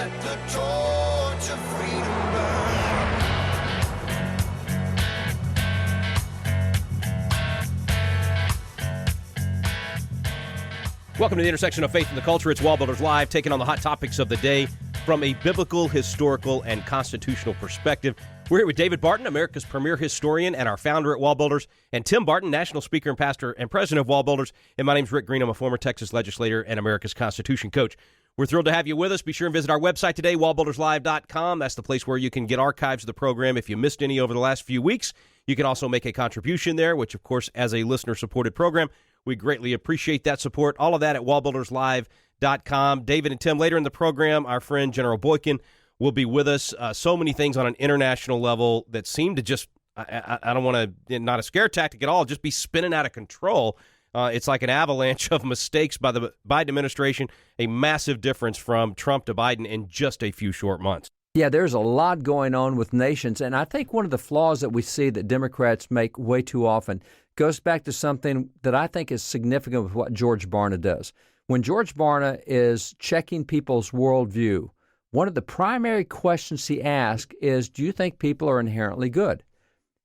Let the torch of freedom burn. Welcome to the intersection of faith and the culture. It's WallBuilders Live, taking on the hot topics of the day from a biblical, historical, and constitutional perspective. We're here with David Barton, America's premier historian and our founder at WallBuilders, and Tim Barton, national speaker and pastor and president of WallBuilders. And my name's Rick Green. I'm a former Texas legislator and America's Constitution coach. We're thrilled to have you with us. Be sure and visit our website today, wallbuilderslive.com. That's the place where you can get archives of the program. If you missed any over the last few weeks, you can also make a contribution there, which, of course, as a listener-supported program, we greatly appreciate that support. All of that at wallbuilderslive.com. David and Tim, later in the program, our friend General Boykin will be with us. So many things on an international level that seem to just, I don't want to, not a scare tactic at all, just be spinning out of control. It's like an avalanche of mistakes by the Biden administration, a massive difference from Trump to Biden in just a few short months. Yeah, there's a lot going on with nations, and I think one of the flaws that we see that Democrats make way too often goes back to something that I think is significant with what George Barna does. When George Barna is checking people's worldview, one of the primary questions he asks is, do you think people are inherently good?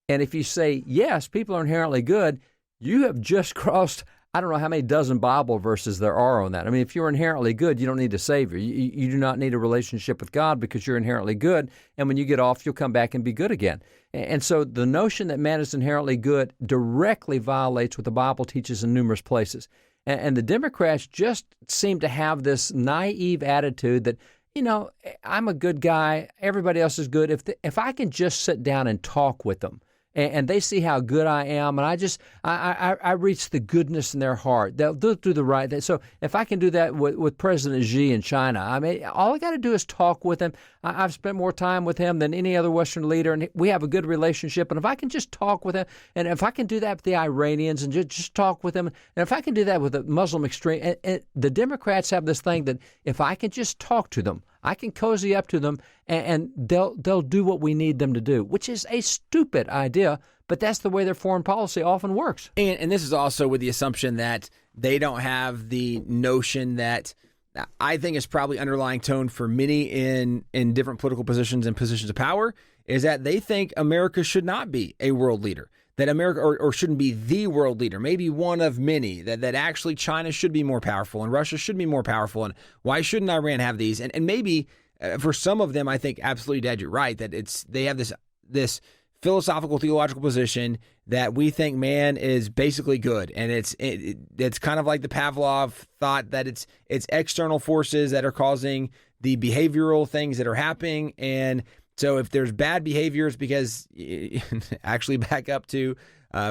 And if you say, yes, people are inherently good, you have just crossed, I don't know how many dozen Bible verses there are on that. I mean, if you're inherently good, you don't need a Savior. You do not need a relationship with God because you're inherently good. And when you get off, you'll come back and be good again. And so the notion that man is inherently good directly violates what the Bible teaches in numerous places. And the Democrats just seem to have this naive attitude that, you know, I'm a good guy. Everybody else is good. If I can just sit down and talk with them, and they see how good I am, and I reach the goodness in their heart. They'll do the right thing. So if I can do that with President Xi in China, I mean, all I got to do is talk with him. I've spent more time with him than any other Western leader, and we have a good relationship. And if I can just talk with him, and if I can do that with the Iranians and just talk with them, and if I can do that with the Muslim extreme, and the Democrats have this thing that if I can just talk to them, I can cozy up to them, and they'll do what we need them to do, which is a stupid idea, but that's the way their foreign policy often works. And this is also with the assumption that they don't have the notion that I think is probably underlying tone for many in different political positions and positions of power, is that they think America should not be a world leader, that America or shouldn't be the world leader, maybe one of many, that actually China should be more powerful and Russia should be more powerful. And why shouldn't Iran have these? And maybe for some of them, I think absolutely, Dad, you're right, that they have this philosophical, theological position that we think man is basically good. And it's kind of like the Pavlov thought that it's external forces that are causing the behavioral things that are happening. And so if there's bad behaviors, because actually back up to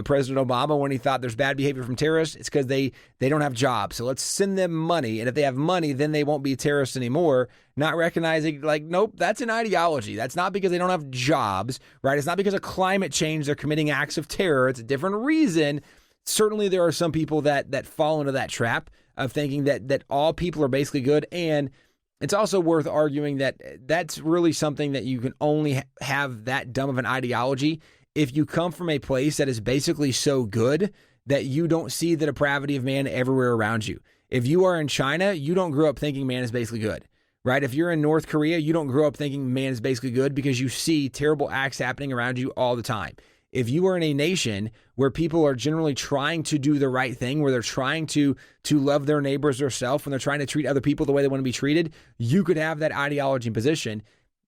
President Obama when he thought there's bad behavior from terrorists, it's because they don't have jobs. So let's send them money. And if they have money, then they won't be terrorists anymore. Not recognizing, like, nope, that's an ideology. That's not because they don't have jobs, right? It's not because of climate change they're committing acts of terror. It's a different reason. Certainly there are some people that fall into that trap of thinking that all people are basically good. And it's also worth arguing that that's really something that you can only have that dumb of an ideology if you come from a place that is basically so good that you don't see the depravity of man everywhere around you. If you are in China, you don't grow up thinking man is basically good, right? If you're in North Korea, you don't grow up thinking man is basically good because you see terrible acts happening around you all the time. If you are in a nation where people are generally trying to do the right thing, where they're trying to love their neighbors or self, when they're trying to treat other people the way they want to be treated, you could have that ideology and position.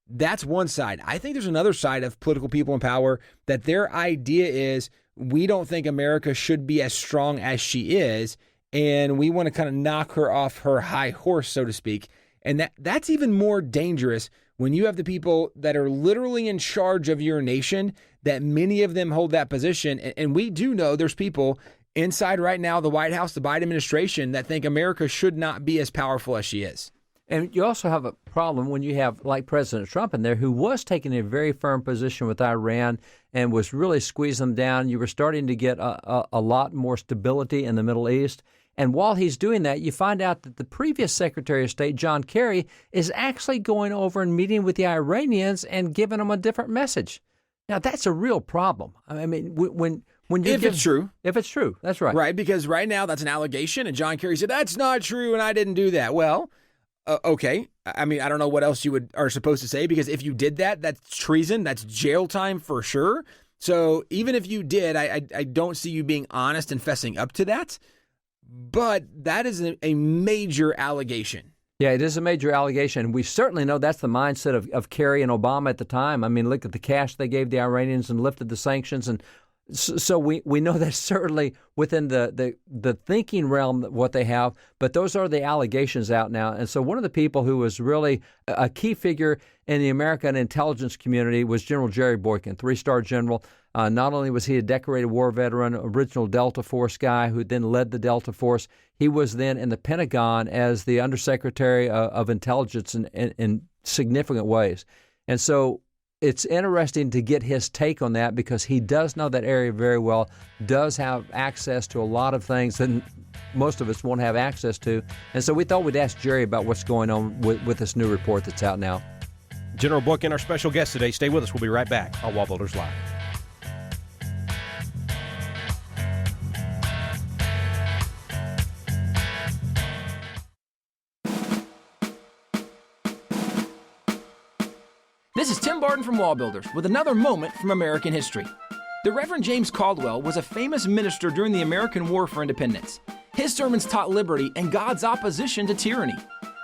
That's one side. I think there's another side of political people in power that their idea is we don't think America should be as strong as she is, and we want to kind of knock her off her high horse, so to speak. And that's even more dangerous when you have the people that are literally in charge of your nation, that many of them hold that position. And we do know there's people inside right now, the White House, the Biden administration, that think America should not be as powerful as she is. And you also have a problem when you have, like President Trump in there, who was taking a very firm position with Iran and was really squeezing them down. You were starting to get a lot more stability in the Middle East. And while he's doing that, you find out that the previous Secretary of State, John Kerry, is actually going over and meeting with the Iranians and giving them a different message. Now, that's a real problem. I mean, when you it's true. If it's true, that's right. Right, because right now that's an allegation, and John Kerry said, that's not true, and I didn't do that. Well, okay, I mean, I don't know what else you are supposed to say, because if you did that, that's treason. That's jail time for sure. So even if you did, I don't see you being honest and fessing up to that. But that is a major allegation. Yeah, it is a major allegation. We certainly know that's the mindset of Kerry and Obama at the time. I mean, look at the cash they gave the Iranians and lifted the sanctions. And so we know that's certainly within the thinking realm what they have. But those are the allegations out now. And so one of the people who was really a key figure in the American intelligence community was General Jerry Boykin, 3-star general. Not only was he a decorated war veteran, original Delta Force guy who then led the Delta Force, he was then in the Pentagon as the Undersecretary of Intelligence in significant ways. And so it's interesting to get his take on that, because he does know that area very well, does have access to a lot of things that most of us won't have access to. And so we thought we'd ask Jerry about what's going on with this new report that's out now. General Boykin, our special guest today. Stay with us. We'll be right back on WallBuilders Live. This is Tim Barton from WallBuilders with another moment from American history. The Reverend James Caldwell was a famous minister during the American War for Independence. His sermons taught liberty and God's opposition to tyranny.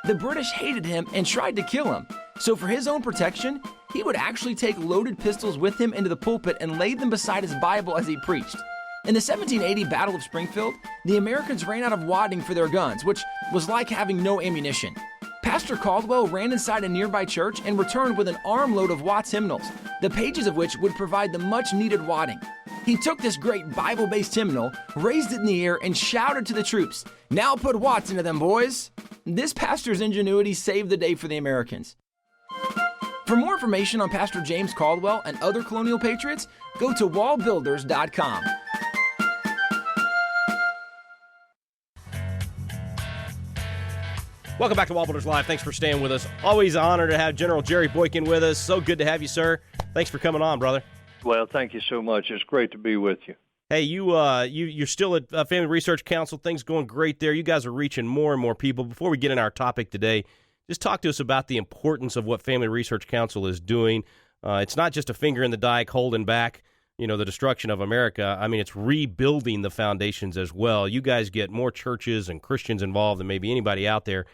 The British hated him and tried to kill him, so for his own protection, he would actually take loaded pistols with him into the pulpit and lay them beside his Bible as he preached. In the 1780 Battle of Springfield, the Americans ran out of wadding for their guns, which was like having no ammunition. Pastor Caldwell ran inside a nearby church and returned with an armload of Watts hymnals, the pages of which would provide the much-needed wadding. He took this great Bible-based hymnal, raised it in the air, and shouted to the troops, "Now put Watts into them, boys!" This pastor's ingenuity saved the day for the Americans. For more information on Pastor James Caldwell and other colonial patriots, go to wallbuilders.com. Welcome back to WallBuilders Live. Thanks for staying with us. Always an honor to have General Jerry Boykin with us. So good to have you, sir. Thanks for coming on, brother. Well, thank you so much. It's great to be with you. Hey, you're still at Family Research Council. Things going great there. You guys are reaching more and more people. Before we get in our topic today, just talk to us about the importance of what Family Research Council is doing. It's not just a finger in the dike holding back, the destruction of America. I mean, it's rebuilding the foundations as well. You guys get more churches and Christians involved than maybe anybody out there.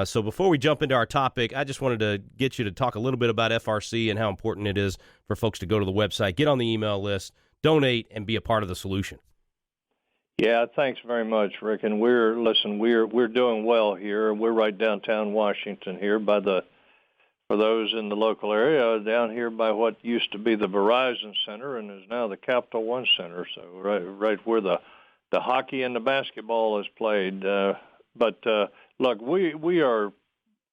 So before we jump into our topic, I just wanted to get you to talk a little bit about FRC and how important it is for folks to go to the website, get on the email list, donate, and be a part of the solution. Yeah, thanks very much, Rick. And we're doing well here. We're right downtown Washington here for those in the local area, down here by what used to be the Verizon Center and is now the Capital One Center. So right where the hockey and the basketball is played. Look, we are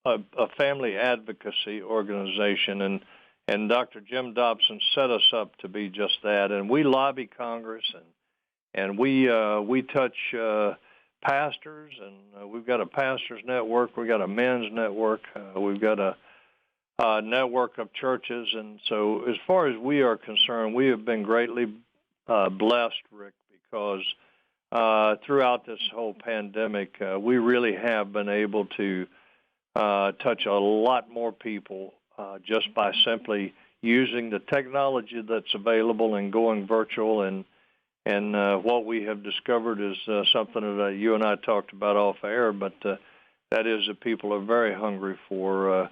a family advocacy organization, and Dr. Jim Dobson set us up to be just that. And we lobby Congress, and we touch pastors, and we've got a pastors network, we've got a men's network, we've got a network of churches. And so as far as we are concerned, we have been greatly blessed, Rick, because throughout this whole pandemic, we really have been able to touch a lot more people just by simply using the technology that's available and going virtual. And what we have discovered is something that you and I talked about off air, but that is that people are very hungry for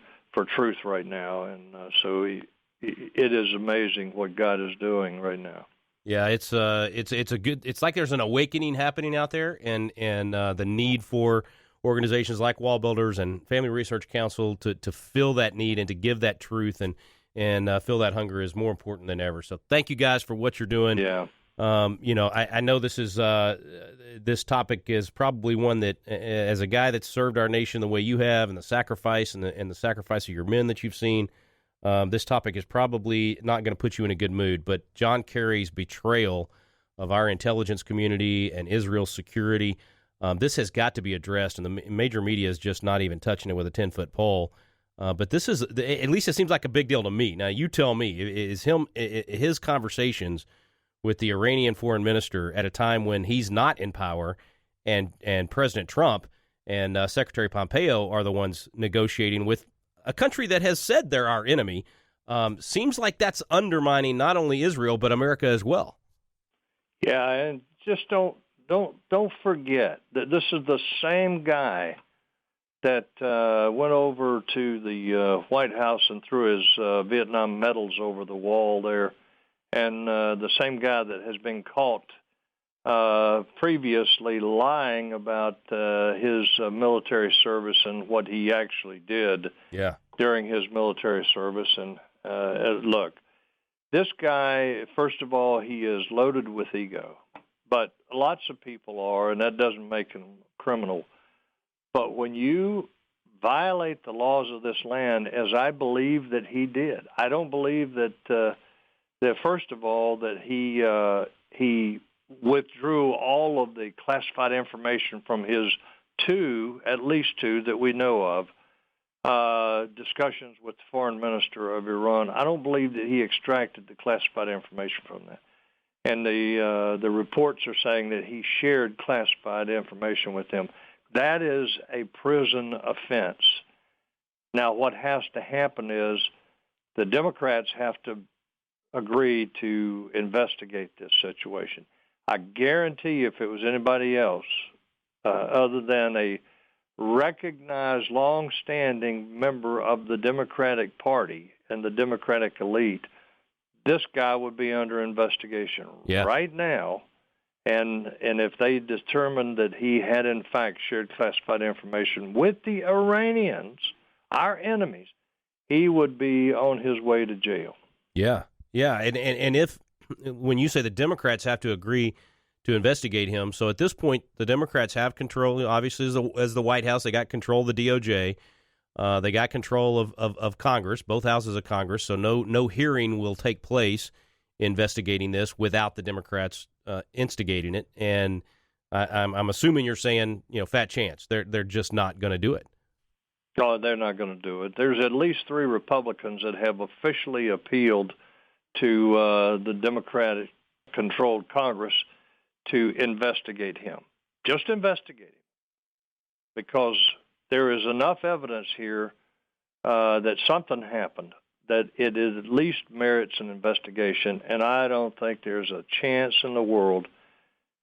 truth right now. And so it is amazing what God is doing right now. Yeah, it's like there's an awakening happening out there, and the need for organizations like WallBuilders and Family Research Council to fill that need and to give that truth and fill that hunger is more important than ever. So thank you guys for what you're doing. Yeah. I know this topic is probably one that, as a guy that's served our nation the way you have, and the sacrifice and the sacrifice of your men that you've seen. This topic is probably not going to put you in a good mood, but John Kerry's betrayal of our intelligence community and Israel's security, this has got to be addressed, and the major media is just not even touching it with a 10-foot pole. But this is, at least it seems like a big deal to me. Now, you tell me, is his conversations with the Iranian foreign minister at a time when he's not in power and President Trump and Secretary Pompeo are the ones negotiating with a country that has said they're our enemy. Seems like that's undermining not only Israel but America as well. Yeah, and just don't forget that this is the same guy that went over to the White House and threw his Vietnam medals over the wall there, and the same guy that has been caught previously lying about his military service and what he actually did during his military service. And look, this guy, first of all, he is loaded with ego, but lots of people are, and that doesn't make him a criminal. But when you violate the laws of this land, as I believe that he did, I don't believe that first of all, that he withdrew all of the classified information from his at least two that we know of, discussions with the foreign minister of Iran. I don't believe that he extracted the classified information from that. And the reports are saying that he shared classified information with them. That is a prison offense. Now, what has to happen is the Democrats have to agree to investigate this situation. I guarantee if it was anybody else other than a recognized, long-standing member of the Democratic Party and the Democratic elite, this guy would be under investigation right now. And if they determined that he had, in fact, shared classified information with the Iranians, our enemies, he would be on his way to jail. Yeah. And if, when you say the Democrats have to agree to investigate him, so at this point, the Democrats have control, obviously, as the White House. They got control of the DOJ. They got control of Congress, both houses of Congress, so no hearing will take place investigating this without the Democrats instigating it. And I'm assuming you're saying, fat chance. They're just not going to do it. No, they're not going to do it. There's at least 3 Republicans that have officially appealed to the Democratic-controlled Congress to investigate him. Just investigate him. Because there is enough evidence here that something happened, that it at least merits an investigation, and I don't think there's a chance in the world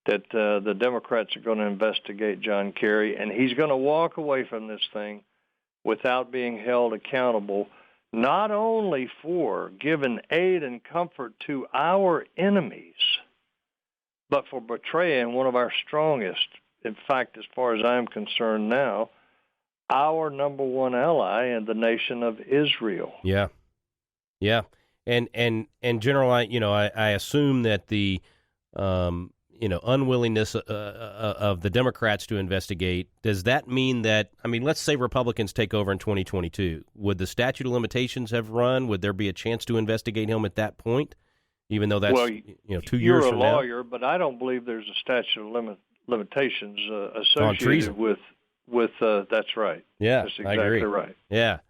that the Democrats are going to investigate John Kerry, and he's going to walk away from this thing without being held accountable, not only for giving aid and comfort to our enemies, but for betraying one of our strongest, in fact, as far as I'm concerned now, our number one ally in the nation of Israel. Yeah. And General, I assume that the unwillingness of the Democrats to investigate, does that mean that, let's say Republicans take over in 2022, would the statute of limitations have run? Would there be a chance to investigate him at that point, even though that's 2 years from now? You're a lawyer, but I don't believe there's a statute of limitations associated with that's right. Yeah, that's exactly I agree. Right. Yeah,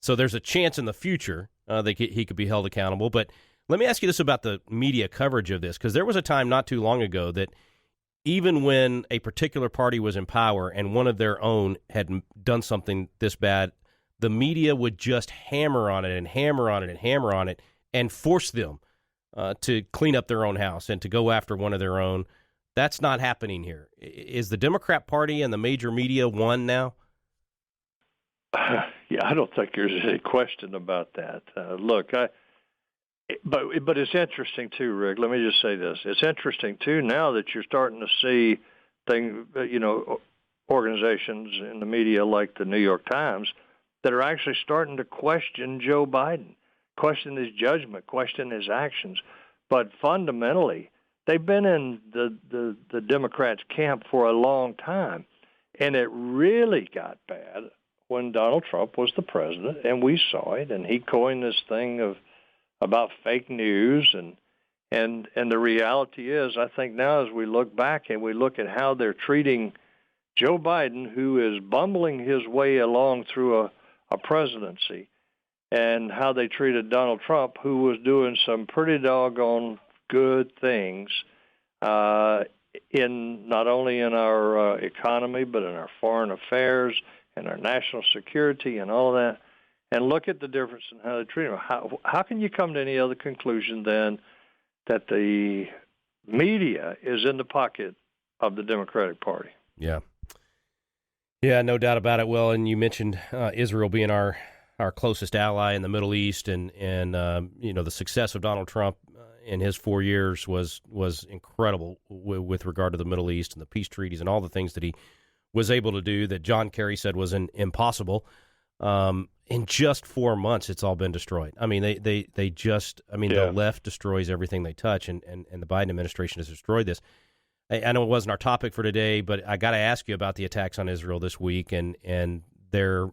so there's a chance in the future that he could be held accountable. But let me ask you this about the media coverage of this, because there was a time not too long ago that even when a particular party was in power and one of their own had done something this bad, the media would just hammer on it and hammer on it and hammer on it and force them to clean up their own house and to go after one of their own. That's not happening here. Is the Democrat Party and the major media one now? Yeah, I don't think there's any question about that. Look, but it's interesting too, Rick. Let me just say this: it's interesting too now that you're starting to see organizations in the media like the New York Times that are actually starting to question Joe Biden, question his judgment, question his actions. But fundamentally, they've been in the Democrats' camp for a long time, and it really got bad when Donald Trump was the president, and we saw it, and he coined this thing about fake news, and the reality is, I think now as we look back and we look at how they're treating Joe Biden, who is bumbling his way along through a presidency, and how they treated Donald Trump, who was doing some pretty doggone good things, in not only in our economy, but in our foreign affairs and our national security and all that. And look at the difference in how they treat them. How can you come to any other conclusion than that the media is in the pocket of the Democratic Party? Yeah. Yeah, no doubt about it. Well, and you mentioned Israel being our closest ally in the Middle East, and the success of Donald Trump in his 4 years was incredible with regard to the Middle East and the peace treaties and all the things that he was able to do that John Kerry said was impossible. In just 4 months, it's all been destroyed. I mean, the left destroys everything they touch, and the Biden administration has destroyed this. I know it wasn't our topic for today, but I got to ask you about the attacks on Israel this week and their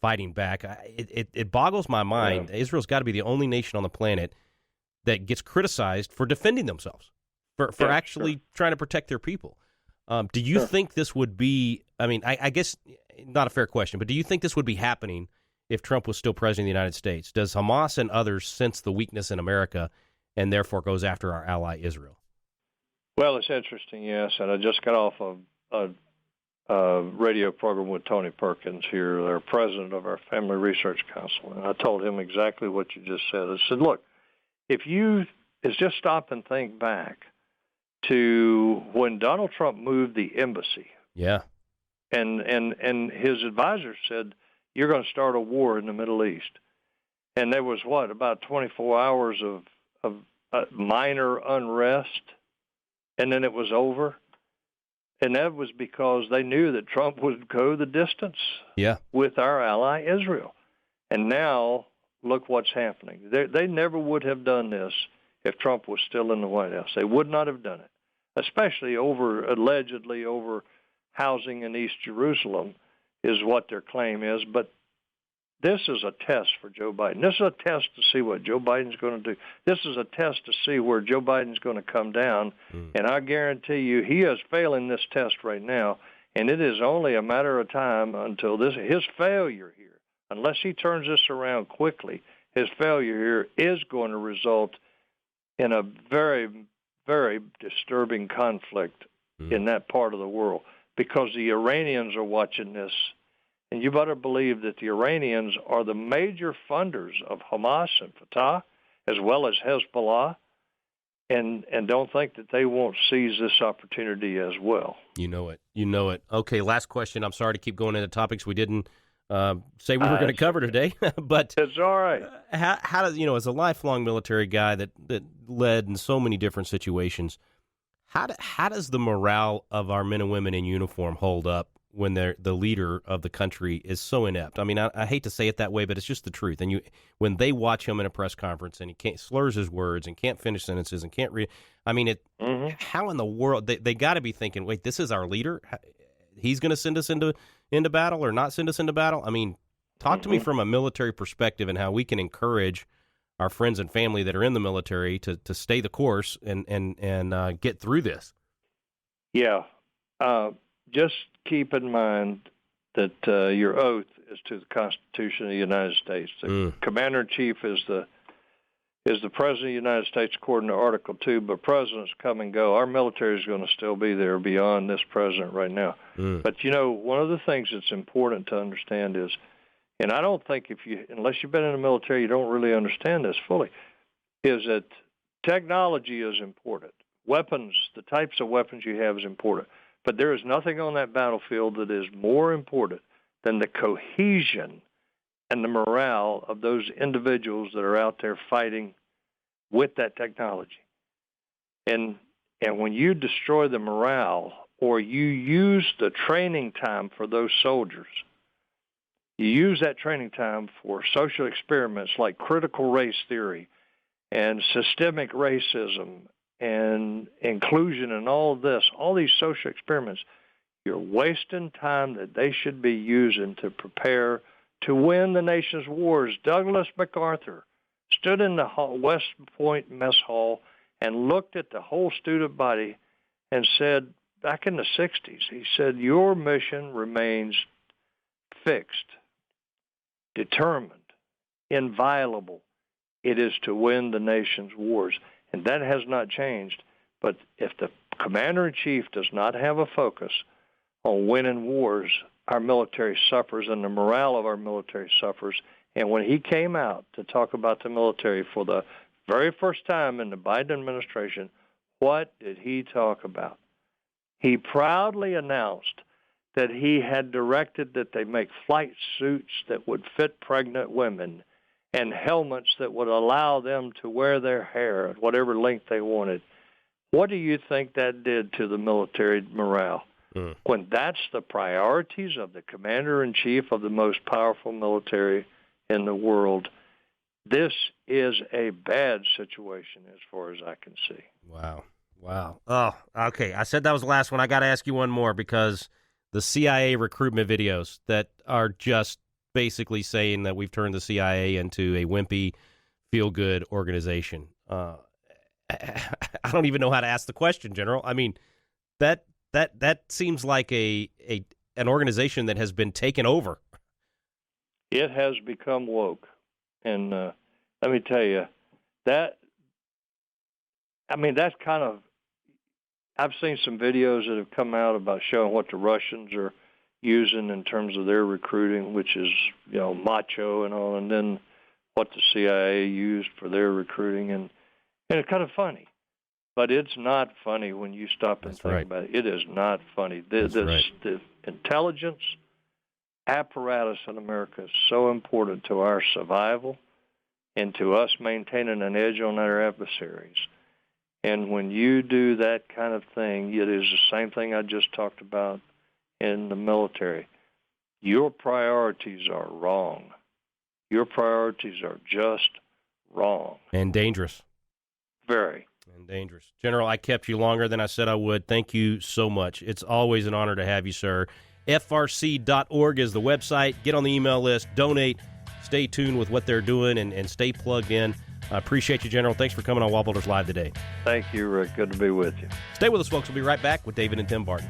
fighting back. It boggles my mind. Yeah. Israel's got to be the only nation on the planet that gets criticized for defending themselves, for actually trying to protect their people. Do you think this would be, I guess not a fair question, but do you think this would be happening if Trump was still president of the United States? Does Hamas and others sense the weakness in America and therefore goes after our ally Israel? Well, it's interesting, yes, and I just got off a radio program with Tony Perkins here, their president of our Family Research Council, and I told him exactly what you just said. I said, look, if you just stop and think back to when Donald Trump moved the embassy, and his advisors said, you're going to start a war in the Middle East, and there was about 24 hours of minor unrest, and then it was over. And that was because they knew that Trump would go the distance with our ally Israel. And now, look what's happening. They never would have done this if Trump was still in the White House. They would not have done it, especially allegedly over housing in East Jerusalem is what their claim is. But this is a test for Joe Biden. This is a test to see what Joe Biden's going to do. This is a test to see where Joe Biden's going to come down. And I guarantee you he is failing this test right now, and it is only a matter of time until his failure here, unless he turns this around quickly, his failure here is going to result in a very, very disturbing conflict in that part of the world, because the Iranians are watching this. And you better believe that the Iranians are the major funders of Hamas and Fatah, as well as Hezbollah, and don't think that they won't seize this opportunity as well. You know it. Okay, last question. I'm sorry to keep going into topics we didn't say we were going to cover today, but it's all right. How does, as a lifelong military guy that led in so many different situations, how does the morale of our men and women in uniform hold up when the leader of the country is so inept? I mean, I hate to say it that way, but it's just the truth. And when they watch him in a press conference and he slurs his words and can't finish sentences and can't read, how in the world they got to be thinking, wait, this is our leader? He's going to send us into battle or not send us into battle? I mean, talk to me from a military perspective and how we can encourage our friends and family that are in the military to stay the course and get through this. Yeah. Just keep in mind that your oath is to the Constitution of the United States. The Commander-in-Chief is the President of the United States according to Article 2, but presidents come and go. Our military is going to still be there beyond this president right now. But, one of the things that's important to understand is, and I don't think unless you've been in the military, you don't really understand this fully, is that technology is important. Weapons, the types of weapons you have is important. But there is nothing on that battlefield that is more important than the cohesion and the morale of those individuals that are out there fighting with that technology. And when you destroy the morale or you use the training time for those soldiers, you use that training time for social experiments like critical race theory and systemic racism and inclusion and all of this, all these social experiments, you're wasting time that they should be using to prepare to win the nation's wars. Douglas MacArthur stood in the West Point mess hall and looked at the whole student body and said, back in the 60s, he said, your mission remains fixed, determined, inviolable. It is to win the nation's wars. And that has not changed. But if the commander-in-chief does not have a focus on winning wars, our military suffers and the morale of our military suffers. And when he came out to talk about the military for the very first time in the Biden administration, what did he talk about? He proudly announced that he had directed that they make flight suits that would fit pregnant women and helmets that would allow them to wear their hair at whatever length they wanted. What do you think that did to the military morale? When that's the priorities of the commander-in-chief of the most powerful military in the world, this is a bad situation as far as I can see. Wow. Oh, okay. I said that was the last one. I got to ask you one more, because the CIA recruitment videos that are just basically saying that we've turned the CIA into a wimpy, feel-good organization. I don't even know how to ask the question, General. I mean, that seems like an organization that has been taken over. It has become woke. And let me tell you, that's kind of, I've seen some videos that have come out about showing what the Russians are using in terms of their recruiting, which is, macho and all, and then what the CIA used for their recruiting. And it's kind of funny. But it's not funny when you stop and think about it. It is not funny. The intelligence apparatus in America is so important to our survival and to us maintaining an edge on our adversaries. And when you do that kind of thing, it is the same thing I just talked about in the military. Your priorities are wrong. Your priorities are just wrong. And dangerous. Very. And dangerous. General, I kept you longer than I said I would. Thank you so much. It's always an honor to have you, sir. FRC.org is the website. Get on the email list. Donate. Stay tuned with what they're doing and stay plugged in. I appreciate you, General. Thanks for coming on WallBuilders Live today. Thank you, Rick. Good to be with you. Stay with us, folks. We'll be right back with David and Tim Barton.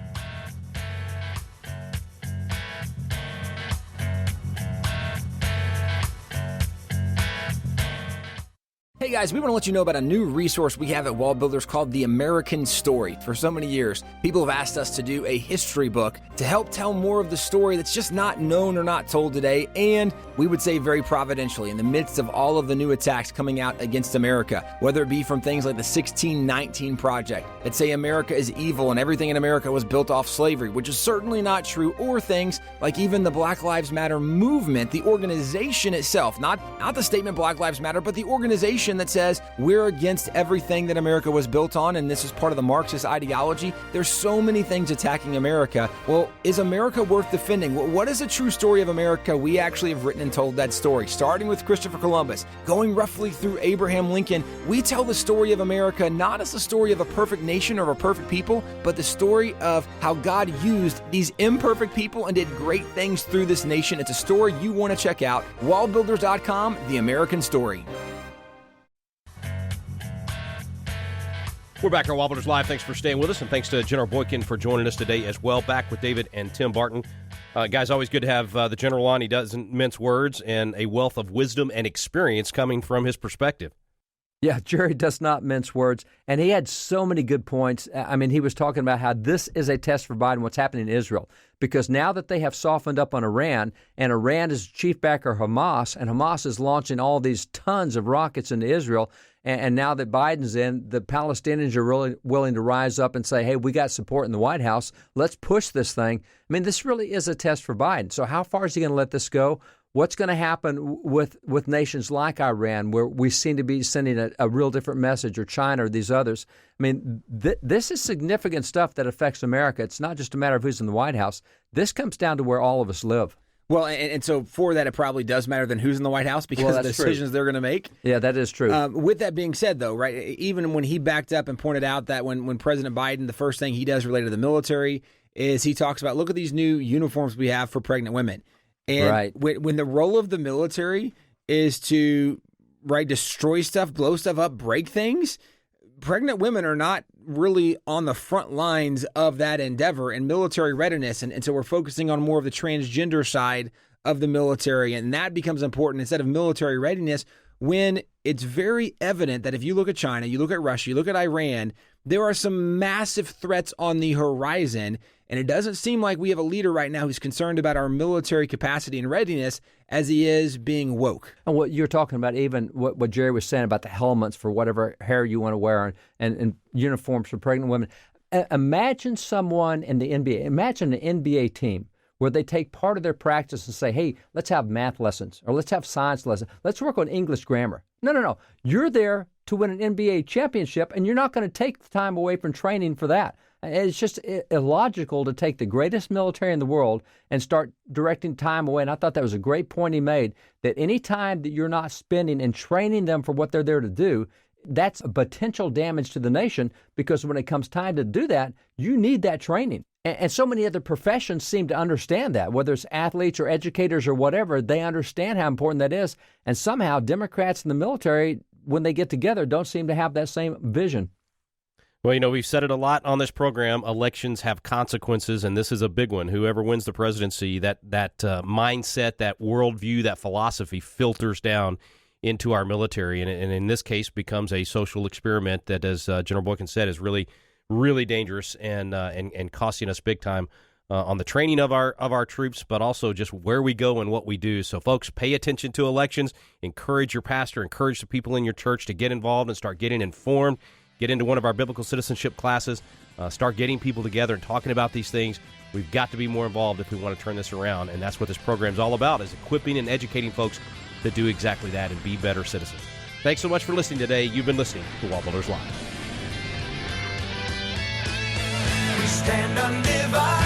Hey guys, we want to let you know about a new resource we have at WallBuilders called The American Story. For so many years, people have asked us to do a history book to help tell more of the story that's just not known or not told today, and we would say very providentially in the midst of all of the new attacks coming out against America, whether it be from things like the 1619 Project that say America is evil and everything in America was built off slavery, which is certainly not true, or things like even the Black Lives Matter movement, the organization itself, not the statement Black Lives Matter, but the organization that says we're against everything that America was built on, and this is part of the Marxist ideology. There's so many things attacking America. Well, is America worth defending? What is a true story of America? We actually have written and told that story, starting with Christopher Columbus, going roughly through Abraham Lincoln. We tell the story of America not as the story of a perfect nation or a perfect people, but the story of how God used these imperfect people and did great things through this nation. It's a story you want to check out. WallBuilders.com, The American Story. We're back on WallBuilders Live. Thanks for staying with us, and thanks to General Boykin for joining us today as well. Back with David and Tim Barton. Guys, always good to have the General on. He doesn't mince words, and a wealth of wisdom and experience coming from his perspective. Yeah, Jerry does not mince words, and he had so many good points. I mean, he was talking about how this is a test for Biden, what's happening in Israel, because now that they have softened up on Iran, and Iran is chief backer Hamas, and Hamas is launching all these tons of rockets into Israel, and now that Biden's in, the Palestinians are really willing to rise up and say, hey, we got support in the White House. Let's push this thing. I mean, this really is a test for Biden. So how far is he going to let this go? What's going to happen with nations like Iran, where we seem to be sending a real different message, or China or these others? I mean, this is significant stuff that affects America. It's not just a matter of who's in the White House. This comes down to where all of us live. Well, and so for that, it probably does matter than who's in the White House, because of the decisions they're going to make. Yeah, that is true. With that being said, though, right, even when he backed up and pointed out that when President Biden, the first thing he does related to the military is he talks about, look at these new uniforms we have for pregnant women. And right. when the role of the military is to, destroy stuff, blow stuff up, break things, pregnant women are not really on the front lines of that endeavor and military readiness. And so we're focusing on more of the transgender side of the military. And that becomes important instead of military readiness, when it's very evident that if you look at China, you look at Russia, you look at Iran, there are some massive threats on the horizon, and it doesn't seem like we have a leader right now who's concerned about our military capacity and readiness as he is being woke. And what you're talking about, even what Jerry was saying about the helmets for whatever hair you want to wear and uniforms for pregnant women. Imagine someone in the NBA, imagine an NBA team where they take part of their practice and say, hey, let's have math lessons or let's have science lessons. Let's work on English grammar. No. You're there to win an NBA championship, and you're not going to take the time away from training for that. It's just illogical to take the greatest military in the world and start directing time away. And I thought that was a great point he made, that any time that you're not spending and training them for what they're there to do, that's a potential damage to the nation, because when it comes time to do that, you need that training. And so many other professions seem to understand that, whether it's athletes or educators or whatever, they understand how important that is. And somehow Democrats in the military, when they get together, don't seem to have that same vision. Well, we've said it a lot on this program. Elections have consequences, and this is a big one. Whoever wins the presidency, that mindset, that worldview, that philosophy filters down into our military, and in this case becomes a social experiment that, as General Boykin said, is really, really dangerous and costing us big time on the training of our troops, but also just where we go and what we do. So, folks, pay attention to elections. Encourage your pastor, encourage the people in your church to get involved and start getting informed. Get into one of our biblical citizenship classes. Start getting people together and talking about these things. We've got to be more involved if we want to turn this around, and that's what this program's all about, is equipping and educating folks to do exactly that and be better citizens. Thanks so much for listening today. You've been listening to WallBuilders Live. We stand undivided.